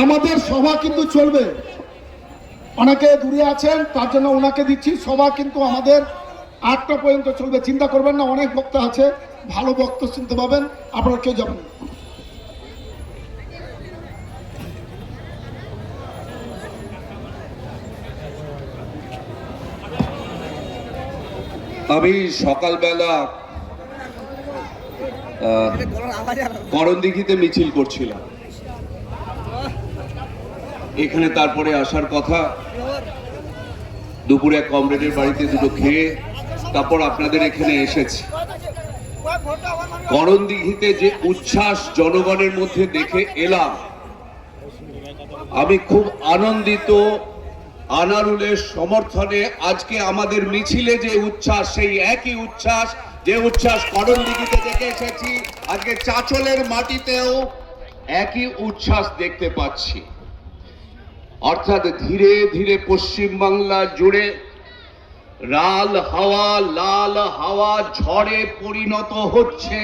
আমাদের সভা কিন্তু চলবে, অনেকে দূরে আছেন তার জন্য ওনাকে দিচ্ছি। সভা কিন্তু আমাদের 8টা পর্যন্ত চলবে, চিন্তা করবেন না। অনেক বক্তা আছে, ভালো বক্তা শুনতে পাবেন, আপনারা কেউ যাবেন। আমি সকালবেলা করণদিঘিতে মিছিল করছিলাম, এখানে তারপরে আসার কথা। দুপুরে এক কমরেডের বাড়িতে দুটো খেয়ে তারপর আপনাদের এখানে এসেছি। করণদিঘিতে যে উচ্ছ্বাস জনগণের মধ্যে দেখে এলাম, আমি খুব আনন্দিত। আনারুলের সমর্থনে আজকে আমাদের মিছিলে যে উচ্ছ্বাস, সেই একই উচ্ছ্বাস যে উচ্ছ্বাস করণদিঘিতে দেখে এসেছি, আজকে চাঁচলের মাটিতেও একই উচ্ছ্বাস দেখতে পাচ্ছি। অর্থাৎ ধীরে ধীরে পশ্চিমবাংলা জুড়ে লাল হাওয়া ঝড়ে পরিণত হচ্ছে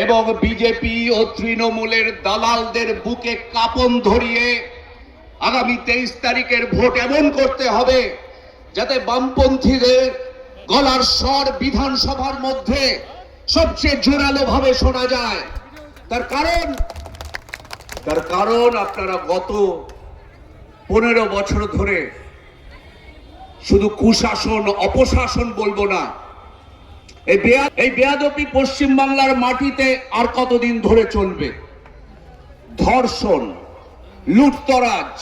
এবং বিজেপি ও তৃণমূলের দালালদের বুকে কাঁপন ধরিয়ে আগামী 23 তারিখের ভোট এমন করতে হবে যাতে বামপন্থীদের গলার স্বর বিধানসভার মধ্যে সবচেয়ে জোরালো ভাবে শোনা যায়। তার কারণ আপনারা গত 15 বছর ধরে শুধু কুশাসন অপশাসন বলবো না, এই বেয়াদবি পশ্চিমবাংলার মাটিতে আর কতদিন ধরে চলবে? ধর্ষণ, লুটতরাজ,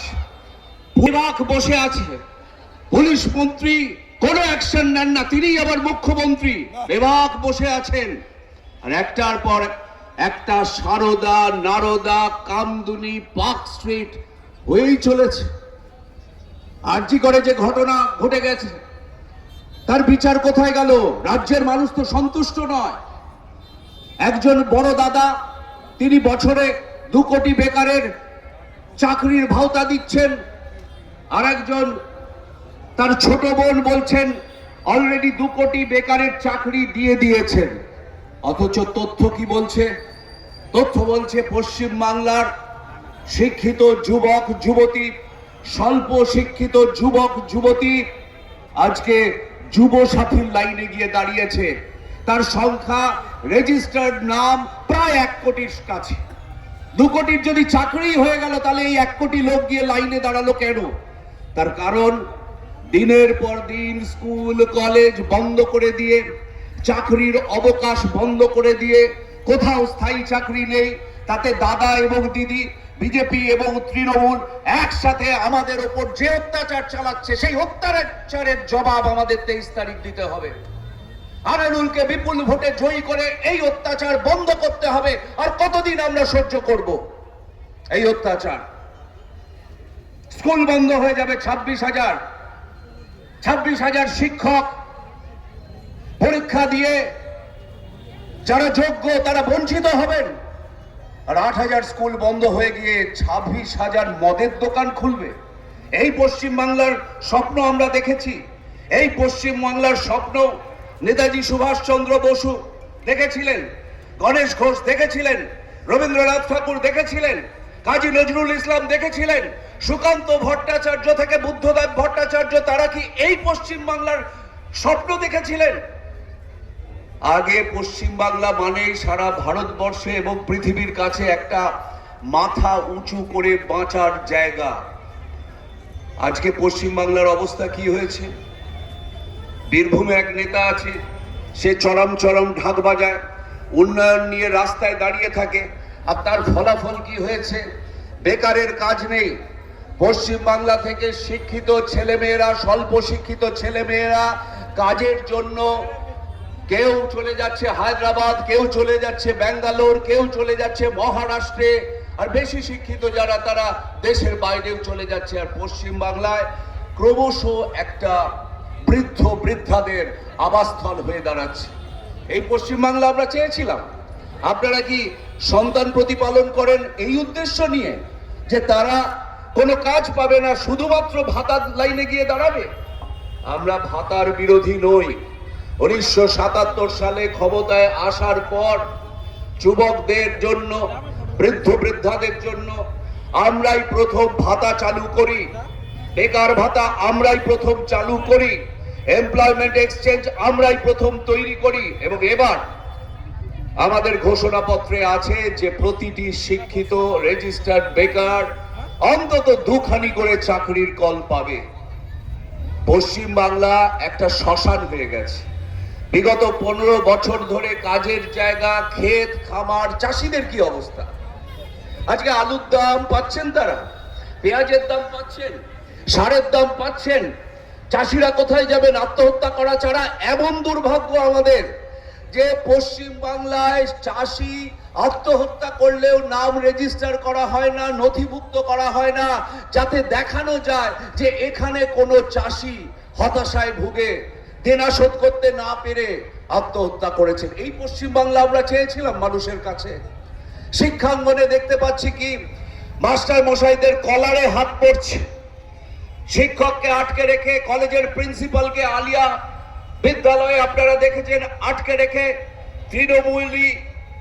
বিভাগ বসে আছে, পুলিশ মন্ত্রী কোনো অ্যাকশন নেন না, তিনি আবার মুখ্যমন্ত্রী, বিভাগ বসে আছেন। আর একটার পর একটা সারদা, নারদা, কামদুনি, পার্ক স্ট্রিট হয়েই চলেছে। আরজি করে যে ঘটনা ঘটে গেছে, তার বিচার কোথায় গেল? রাজ্যের মানুষ তো সন্তুষ্ট নয়। একজন বড় দাদা, তিনি বছরে 2 কোটি বেকারের চাকরির ভাওতা দিচ্ছেন, আর একজন তার ছোট বোন বলছেন অলরেডি 2 কোটি বেকারের চাকরি দিয়ে দিয়েছেন। অথচ তথ্য কি বলছে? তথ্য বলছে পশ্চিমবাংলার শিক্ষিত যুবক যুবতী, স্বল্প শিক্ষিত যুবক যুবতী আজকে যুব সাথীর লাইনে গিয়ে দাঁড়িয়েছে। তার সংখ্যা, রেজিস্টার্ড নাম প্রায় 1 কোটির কাছে। 2 কোটির যদি চাকরি হয়ে গেল, তাহলে এই 1 কোটি লোক গিয়ে লাইনে দাঁড়ালো কেন? তার কারণ দিনের পর দিন স্কুল কলেজ বন্ধ করে দিয়ে, চাকরির অবকাশ বন্ধ করে দিয়ে, কোথাও স্থায়ী চাকরি নেই। তাতে দাদা এবং দিদি, বিজেপি এবং তৃণমূল একসাথে আমাদের উপর যে অত্যাচার চালাচ্ছে, সেই অত্যাচারের জবাব আমাদের 23 তারিখ দিতে হবে। আনারুলকে বিপুল ভোটে জয়ী করে এই অত্যাচার বন্ধ করতে হবে। আর কতদিন আমরা সহ্য করব এই অত্যাচার? স্কুল বন্ধ হয়ে যাবে, 26,000 শিক্ষক পরীক্ষা দিয়ে যারা যোগ্য তারা বঞ্চিত হবেন। আর 8,000 স্কুল বন্ধ হয়ে গিয়ে 26,000 মদের দোকান খুলবে। এই পশ্চিমবাংলার স্বপ্ন আমরা দেখেছি। এই পশ্চিমবাংলার স্বপ্ন নেতাজি সুভাষচন্দ্র বসু দেখেছিলেন, গণেশ ঘোষ দেখেছিলেন, রবীন্দ্রনাথ ঠাকুর দেখেছিলেন, কাজী নজরুল ইসলাম দেখেছিলেন, সুকান্ত ভট্টাচার্য থেকে বুদ্ধদেব ভট্টাচার্য, তারা কি এই পশ্চিমবাংলার স্বপ্ন দেখেছিলেন? আগে পশ্চিমবাংলা মানেই সারা ভারতবর্ষে এবং পৃথিবীর কাছে একটা মাথা উঁচু করে বাঁচার জায়গা। আজকে পশ্চিমবাংলার অবস্থা কি হয়েছে? বীরভূমে এক নেতা আছে, সে চরম ঢাক বাজায়, উন্নয়ন নিয়ে রাস্তায় দাঁড়িয়ে থাকে, আর তার ফলাফল কি হয়েছে? বেকারের কাজ নেই। পশ্চিমবাংলা থেকে শিক্ষিত ছেলেমেয়েরা, স্বল্প শিক্ষিত ছেলেমেয়েরা কাজের জন্য কেউ চলে যাচ্ছে হায়দ্রাবাদ, কেউ চলে যাচ্ছে ব্যাঙ্গালোর, কেউ চলে যাচ্ছে মহারাষ্ট্রে, আর বেশি শিক্ষিত যারা তারা দেশের বাইরেও চলে যাচ্ছে। আর পশ্চিমবাংলায় ক্রমশ একটা বৃদ্ধাদের আবাসস্থল হয়ে দাঁড়াচ্ছে। এই পশ্চিমবাংলা আমরা চেয়েছিলাম। আপনারা কি সন্তান প্রতিপালন করেন এই উদ্দেশ্য নিয়ে যে তারা কোনো কাজ পাবে না, শুধুমাত্র ভাতার লাইনে গিয়ে দাঁড়াবে? আমরা ভাতার বিরোধী নই। 1977 সালে ক্ষমতায় আসার পর যুবকদের জন্য, বৃদ্ধ বৃদ্ধাদের জন্য আমরাই প্রথম ভাতা চালু করি, বেকার ভাতা আমরাই প্রথম চালু করি, এমপ্লয়মেন্ট এক্সচেঞ্জ আমরাই প্রথম তৈরি করি, এবং এবার আমাদের ঘোষণাপত্রে আছে যে প্রতিটি শিক্ষিত রেজিস্টার্ড বেকার অন্তত দুখানি করে চাকরির কল পাবে। পশ্চিম বাংলা একটা শ্মশান হয়ে গেছে। বিগত 15 বছর ধরে কাজের জায়গা, ক্ষেত খামার, চাষিদের কি অবস্থা? আজকে আলুর দাম পাচ্ছেন, তারা পেঁয়াজের দাম পাচ্ছেন, সারের দাম পাচ্ছেন, চাষিরা কোথায় যাবেন? আত্মহত্যা করা ছাড়া। এমন দুর্ভাগ্য আমাদের যে পশ্চিম বাংলায় চাষি আত্মহত্যা করলেও নাম রেজিস্টার করা হয় না, নথিভুক্ত করা হয় না, যাতে দেখানো যায় যে এখানে কোনো চাষি হতাশায় ভুগে দেনা শোধ করতে না পেরে আত্মহত্যা করেছেন। এই পশ্চিম বাংলা আমরা চেয়েছিলাম মানুষের কাছে। শিক্ষাঙ্গনে দেখতে পাচ্ছি কি মাস্টার মশাইদের কলারে হাত পড়ছে, শিক্ষককে আটকে রেখে, কলেজের প্রিন্সিপালকে আলিয়া বিদ্যালয়ে আপনারা দেখেছেন আটকে রেখে তৃণমূলী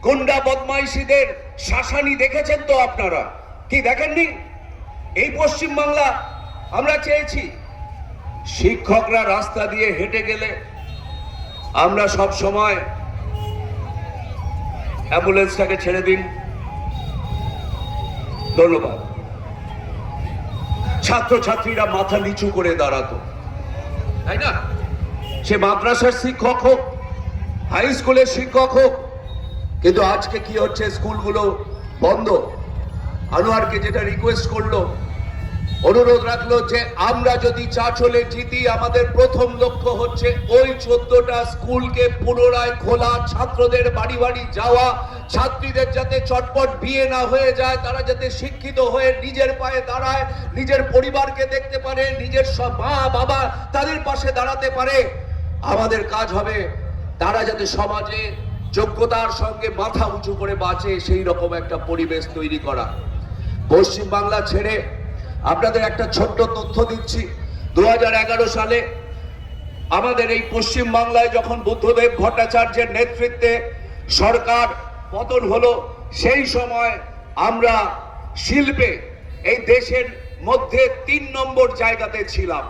গুন্ডা বদমাইশিদের শাসানি দেখেছেন তো আপনারা, কি দেখেননি? এই পশ্চিম বাংলা আমরা চেয়েছি। শিক্ষকরা রাস্তা দিয়ে হেঁটে গেলে আমরা সব সময় অ্যাম্বুলেন্সটাকে ছেড়ে দিন, ধন্যবাদ। ছাত্রছাত্রীরা মাথা নিচু করে দাঁড়াতো, তাই না? সে মাদ্রাসার শিক্ষক হোক, হাই স্কুলের শিক্ষক হোক। কিন্তু আজকে কি হচ্ছে? স্কুলগুলো বন্ধ। আনোয়ারকে যেটা রিকোয়েস্ট করলো, অনুরোধ রাখলো যে আমরা যদি চাঁচলে জিতি, আমাদের প্রথম লক্ষ্য হচ্ছে ওই 14টা স্কুলকে পুনরায় খোলা, ছাত্রদের বাড়ি বাড়ি যাওয়া, ছাত্রীদের যাতে চটপট বিয়ে না হয়ে যায়, তারা যাতে শিক্ষিত হয়ে নিজের পায়ে দাঁড়ায়, নিজের পরিবারকে দেখতে পারে, নিজের সব মা বাবা তাদের পাশে দাঁড়াতে পারে। আমাদের কাজ হবে তারা যাতে সমাজে যোগ্যতার সঙ্গে মাথা উঁচু করে বাঁচে, সেই রকম একটা পরিবেশ তৈরি করা। পশ্চিম বাংলা ছেড়ে আপনাদের একটা ছোট্ট তথ্য দিচ্ছি। 2011 সালে আমাদের এই পশ্চিম বাংলায় যখন বুদ্ধদেব ভট্টাচার্যের নেতৃত্বে সরকার পতন হলো, সেই সময় আমরা শিল্পে এই দেশের মধ্যে 3 নম্বর জায়গাতে ছিলাম।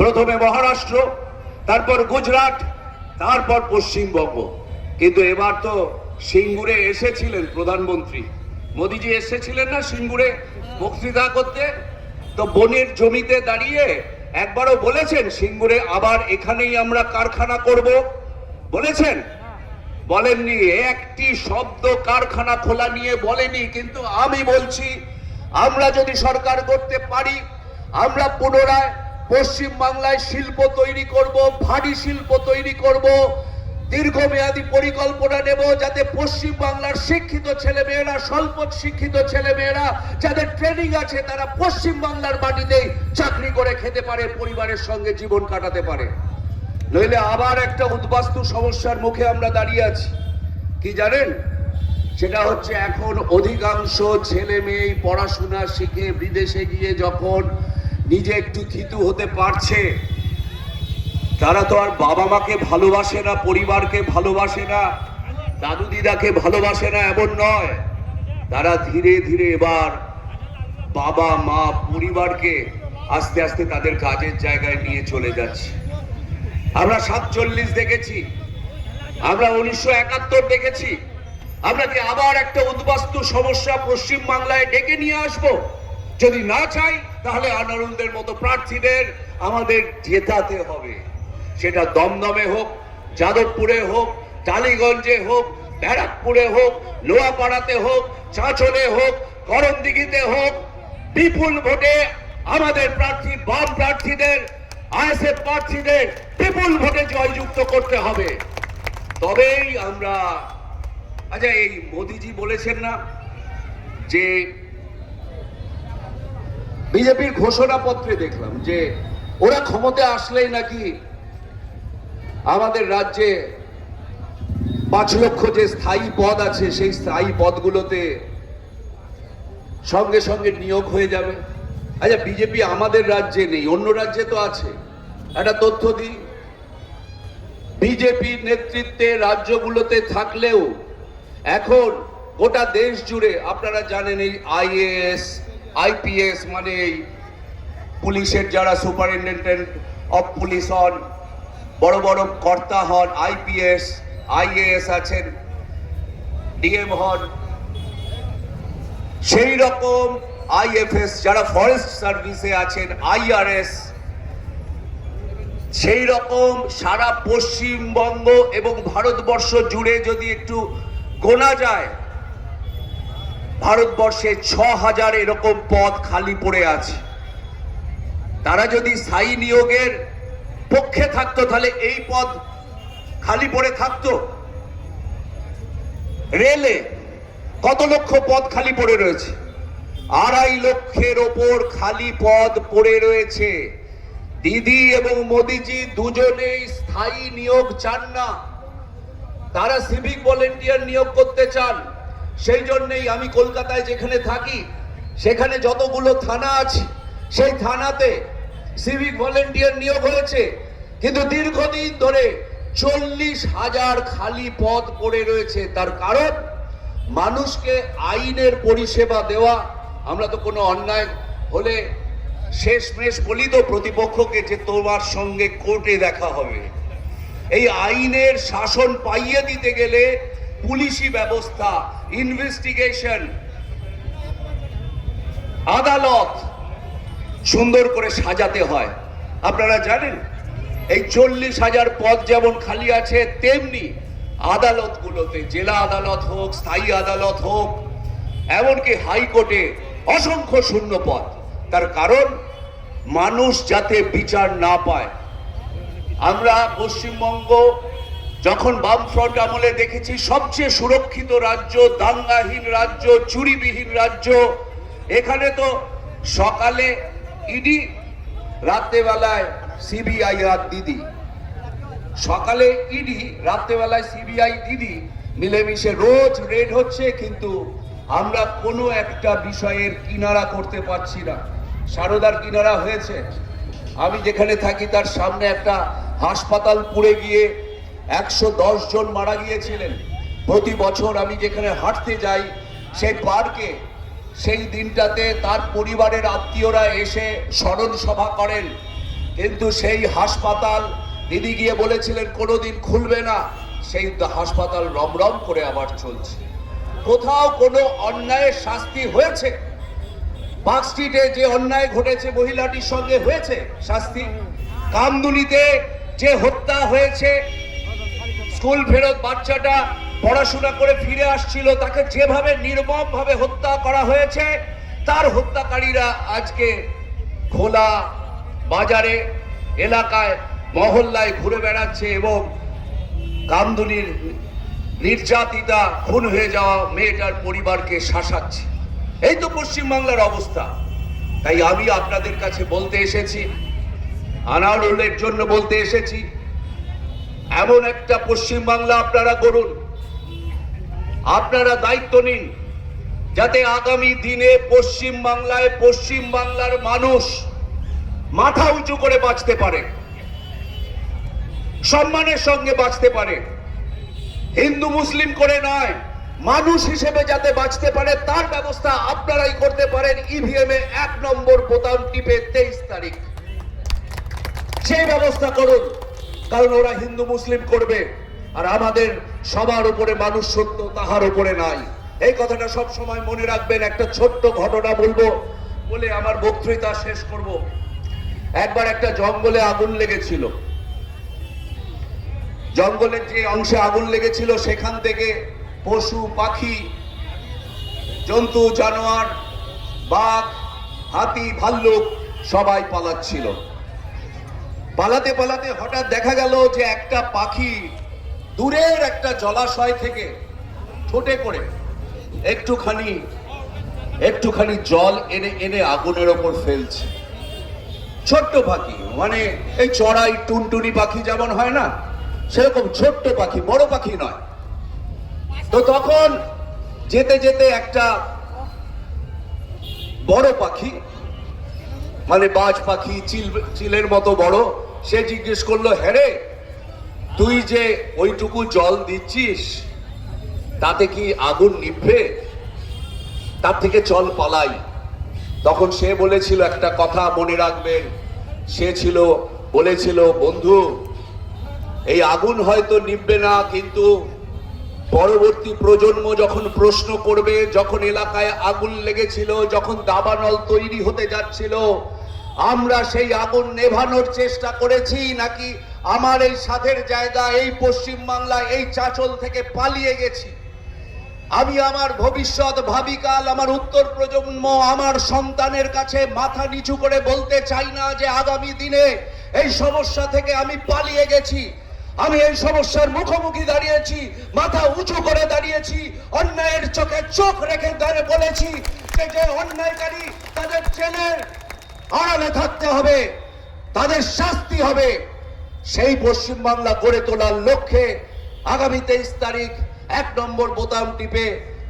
প্রথমে মহারাষ্ট্র, তারপর গুজরাট, তারপর পশ্চিমবঙ্গ। কিন্তু এবার তো সিঙ্গুরে এসেছিলেন প্রধানমন্ত্রী মোদিজি, এসেছিলেন না সিঙ্গুরে বক্তৃতা করতে? তো বনের জমিতে দাঁড়িয়ে একবারও বলেছেন সিঙ্গুরে আবার এখানেই আমরা কারখানা করব? বলেছেন? বলেননি। একটি শব্দ কারখানা খোলা নিয়ে বলেনি। কিন্তু আমি বলছি, আমরা যদি সরকার করতে পারি, আমরা পুনরায় পশ্চিম বাংলায় শিল্প তৈরি করব, ভারী শিল্প তৈরি করব, দীর্ঘমেয়াদী পরিকল্পনা নেব, যাতে পশ্চিম বাংলার শিক্ষিত ছেলেমেয়েরা, স্বল্প শিক্ষিত ছেলেমেয়েরা যাদের ট্রেনিং আছে, তারা পশ্চিম বাংলার মাটিতেই চাকরি করে খেতে পারে, পরিবারের সঙ্গে জীবন কাটাতে পারে। নইলে আবার একটা উদ্বাস্তু সমস্যার মুখে আমরা দাঁড়িয়ে আছি। কি জানেন? সেটা হচ্ছে এখন অধিকাংশ ছেলে মেয়ে পড়াশোনা শিখে বিদেশে গিয়ে যখন নিজে একটু থিতু হতে পারছে, তারা তো আর বাবা মাকে ভালোবাসে না, পরিবারকে ভালোবাসে না, দাদু দিদাকে ভালোবাসে না, এমন নয়। তারা ধীরে ধীরে এবার বাবা মা পরিবারকে আস্তে আস্তে তাদের কাজের জায়গায় নিয়ে চলে যাচ্ছে। আমরা 47 দেখেছি, আমরা 1971 দেখেছি। আমরা কি আবার একটা উদ্বাস্তু সমস্যা পশ্চিম বাংলায় ডেকে নিয়ে আসবো? যদি না চাই, তাহলে আনারুলদের মতো প্রার্থীদের আমাদের জেতাতে হবে। সেটা দমদমে হোক, যাদবপুরে হোক, টালিগঞ্জে হোক, ব্যারাকপুরে হোক, লোহাপাড়াতে হোক, চাঁচলে হোক, করণদিঘিতে হোক, বিপুল ভোটে আমাদের প্রার্থী, বাম প্রার্থীদের, আইএসএফ প্রার্থীদের বিপুল ভোটে জয়যুক্ত করতে হবে। তবেই আমরা। আচ্ছা, এই মোদিজি বলেছেন না যে বিজেপির ঘোষণাপত্রে দেখলাম যে ওরা ক্ষমতায় আসলেই নাকি আমাদের রাজ্যে 5 লক্ষ যে স্থায়ী পদ আছে, সেই স্থায়ী পদগুলোতে সঙ্গে সঙ্গে নিয়োগ হয়ে যাবে। আচ্ছা, বিজেপি আমাদের রাজ্যে নেই, অন্য রাজ্যে তো আছে। একটা তথ্য দিই, বিজেপির নেতৃত্বে রাজ্যগুলোতে থাকলেও এখন গোটা দেশ জুড়ে আপনারা জানেন এই আইএএস আইপিএস মানে এই পুলিশের যারা সুপারিনটেন্ডেন্ট অফ পুলিশ হন, বড় বড় কর্তা হন, আইপিএস আইএএস আছেন, ডিএম হন, সেই রকম আইএফএস যারা ফরেস্ট সার্ভিসে আছেন, আইআরএস, সেই রকম সারা পশ্চিমবঙ্গ এবং ভারতবর্ষ জুড়ে যদি একটু গোনা যায়, ভারতবর্ষে ৬,০০০ এরকম পদ খালি পড়ে আছে। তারা যদি স্থায়ী নিয়োগের পক্ষে থাকতো তাহলে এই পদ খালি পড়ে থাকতো। রেলে কত লক্ষ পদ খালি পড়ে রয়েছে, ২.৫ লক্ষের ওপর খালি পদ পড়ে রয়েছে। দিদি এবং মোদিজি দুজনেই স্থায়ী নিয়োগ চান না, তারা সিভিক ভলেন্টিয়ার নিয়োগ করতে চান। সেই জন্যই আমি কলকাতায় যেখানে থাকি সেখানে যতগুলো থানা আছে সেই থানাতে সিভিক ভলেন্টিয়ার নিয়োগ হয়েছে, কিন্তু দীর্ঘদিন ধরে ৪০,০০০ খালি পদ পড়ে রয়েছে। তার কারণ মানুষকে আইনের পরিষেবা দেওয়া। আমরা তো কোনো অন্যায় হলে শেষমেশ বলি তো প্রতিপক্ষকে যে তোমার সঙ্গে কোর্টে দেখা হবে। এই আইনের শাসন পাইয়ে দিতে গেলে পুলিশি ব্যবস্থা, ইনভেস্টিগেশন, আদালত সুন্দর করে সাজাতে হয়। আপনারা জানেন এই ৪০,০০০ পদ যেমন খালি আছে, তেমনি আদালতগুলোতে, জেলা আদালত হোক, স্থায়ী আদালত হোক, এমনকি হাইকোর্টে অসংখ্য শূন্য পদ। তার কারণ মানুষ যাতে বিচার না পায়। আমরা পশ্চিমবঙ্গ যখন বামফ্রন্ট আমলে দেখেছি সবচেয়ে সুরক্ষিত রাজ্য, দাঙ্গাহীন রাজ্য, চুরিবিহীন রাজ্য। এখানে তো সকালে ইডি, রাত্রেবেলায় সিবিআই আর দিদি, সকালে ইডি, রাত্রেবেলায় সিবিআই দিদি মিলেমিশে রোজ রেড হচ্ছে, কিন্তু আমরা কোনো একটা বিষয়ের কিনারা করতে পারছি না। সারদার কিনারা হয়েছে, আমি যেখানে থাকি তার সামনে একটা হাসপাতাল পুড়ে গিয়ে ১১০ জন মারা গিয়েছিলেন। প্রতি বছর আমি যেখানে হাঁটতে যাই সেই পার্কে সেই দিনটাতে তার পরিবারের আত্মীয়রা এসে স্মরণ সভা করেন, কিন্তু সেই হাসপাতাল দিদি গিয়ে বলেছিলেন কোনোদিন খুলবে না, সেই হাসপাতাল রমরম করে আবার চলছে। কোথাও কোনো অন্যায়ের শাস্তি হয়েছে? পার্ক স্ট্রিটে যে অন্যায় ঘটেছে মহিলাটির সঙ্গে হয়েছে শাস্তি? কামদুনিতে যে হত্যা হয়েছে, স্কুল ফেরত বাচ্চাটা পড়াশোনা করে ফিরে আসছিল, তাকে যেভাবে নির্মম ভাবে হত্যা করা হয়েছে, তার হত্যাকারীরা আজকে খোলা বাজারে, এলাকায়, মহল্লায় ঘুরে বেড়াচ্ছে এবং কামদুনির নির্যাতিতা খুন হয়ে যাওয়া মেয়েটার পরিবারকে শাসাচ্ছে। এই তো পশ্চিমবাংলার অবস্থা। তাই আমি আপনাদের কাছে বলতে এসেছি, আনারুলের জন্য বলতে এসেছি, এমন একটা পশ্চিমবাংলা আপনারা গড়ুন, আপনারা দায়িত্ব নিন, যাতে আগামী দিনে পশ্চিমবাংলায় পশ্চিমবাংলার মানুষ মাথা উঁচু করে বাঁচতে পারে, সম্মানের সঙ্গে বাঁচতে পারে, হিন্দু মুসলিম করে নয়, মানুষ হিসেবে যাতে বাঁচতে পারে তার ব্যবস্থা আপনারাই করতে পারেন। ইভিএম এ ১ নম্বর বোতাম টিপে ২৩ তারিখ সেই ব্যবস্থা করুন, কারণ ওরা হিন্দু মুসলিম করবে, আর আমাদের সবার উপরে মানুষ সত্য, তাহার উপরে নাই। এই কথাটা সব সময় মনে রাখবেন। একটা ছোট্ট ঘটনা বলবো বলে আমার বক্তৃতা শেষ করব। একবার একটা জঙ্গলে আগুন লেগেছিল, জঙ্গলের যে অংশে আগুন লেগেছিল সেখান থেকে পশু পাখি, জন্তু জানোয়ার, বাঘ, হাতি, ভাল্লুক সবাই পালাচ্ছিল। পালাতে পালাতে হঠাৎ দেখা গেল যে একটা পাখি দূরের একটা জলাশয় থেকে ছোটে করে একটুখানি জল এনে এনে আগুনের ওপর ফেলছে। ছোট্ট পাখি, মানে এই চড়াই টুনটুনি পাখি যেমন হয় না, সেরকম ছোট্ট পাখি, বড় পাখি নয়। তো তখন যেতে যেতে একটা বড় পাখি, মানে বাজ পাখি, চিলের মতো বড়, সে জিজ্ঞেস করলো, হ্যাঁ রে, তুই যে ওইটুকু জল দিচ্ছিস তাতে কি আগুন নিভবে? তার থেকে চল পালাই। তখন সে বলেছিল একটা কথা মনে রাখবেন, সে বলেছিল, বন্ধু, এই আগুন হয়তো নিভবে না, কিন্তু পরবর্তী প্রজন্ম যখন প্রশ্ন করবে, যখন এলাকায় আগুন লেগেছিল, যখন দাবানল তৈরি হতে যাচ্ছিল, আমরা সেই আগুন নেভানোর চেষ্টা করেছি নাকি আমার এই সাধের জায়গা, এই পশ্চিম বাংলা, এই চাঁচল থেকে পালিয়ে গেছি? আমি আমার ভবিষ্যৎ ভাবিকাল, আমার উত্তর প্রজন্ম, আমার সন্তানের কাছে মাথা নিচু করে বলতে চাই না যে আগামী দিনে এই সমস্যা থেকে আমি পালিয়ে গেছি। আমি এই সমস্যার মুখোমুখি দাঁড়িয়েছি, মাথা উঁচু করে দাঁড়িয়েছি, অন্যায়ের চোখে চোখ রেখে বলেছি যে অন্যায়কারী তাদের জেলের আড়ালে থাকতে হবে, তাদের শাস্তি হবে। সেই পশ্চিমবাংলা গড়ে তোলার লক্ষ্যে আগামী 23 তারিখ 1 নম্বর বোতাম টিপে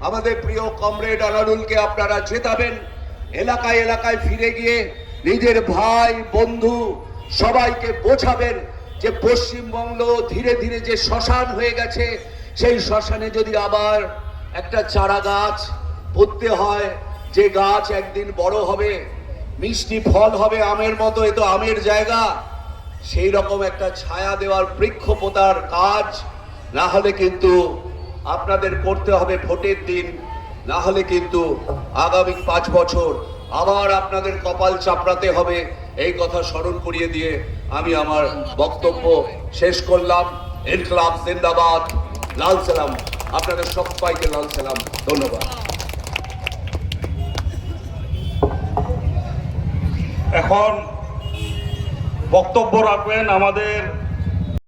আমাদের প্রিয় কমরেড আনারুলকে আপনারা জেতাবেন। এলাকায় এলাকায় ফিরে গিয়ে নিজের ভাই বন্ধু সবাইকে বোঝাবেন যে পশ্চিমবঙ্গ ধীরে ধীরে যে শ্মশান হয়ে গেছে, সেই শ্মশানে যদি আবার একটা চারা গাছ পুঁততে হয়, যে গাছ একদিন বড় হবে, মিষ্টি ফল হবে আমের মতো, এ তো আমের জায়গা, সেই রকম একটা ছায়া দেওয়ার বৃক্ষ পোতার কাজ না হলে কিন্তু আপনাদের করতে হবে ভোটের দিন, না হলে কিন্তু আগামী 5 বছর আবার আপনাদের কপাল চাপড়াতে হবে। এই কথা স্মরণ করিয়ে দিয়ে আমি আমার বক্তব্য শেষ করলাম। ইনকলাব জিন্দাবাদ, লাল সালাম। আপনাদের সবাইকে লাল সালাম, ধন্যবাদ। এখন বক্তব্য রাখবেন আমাদের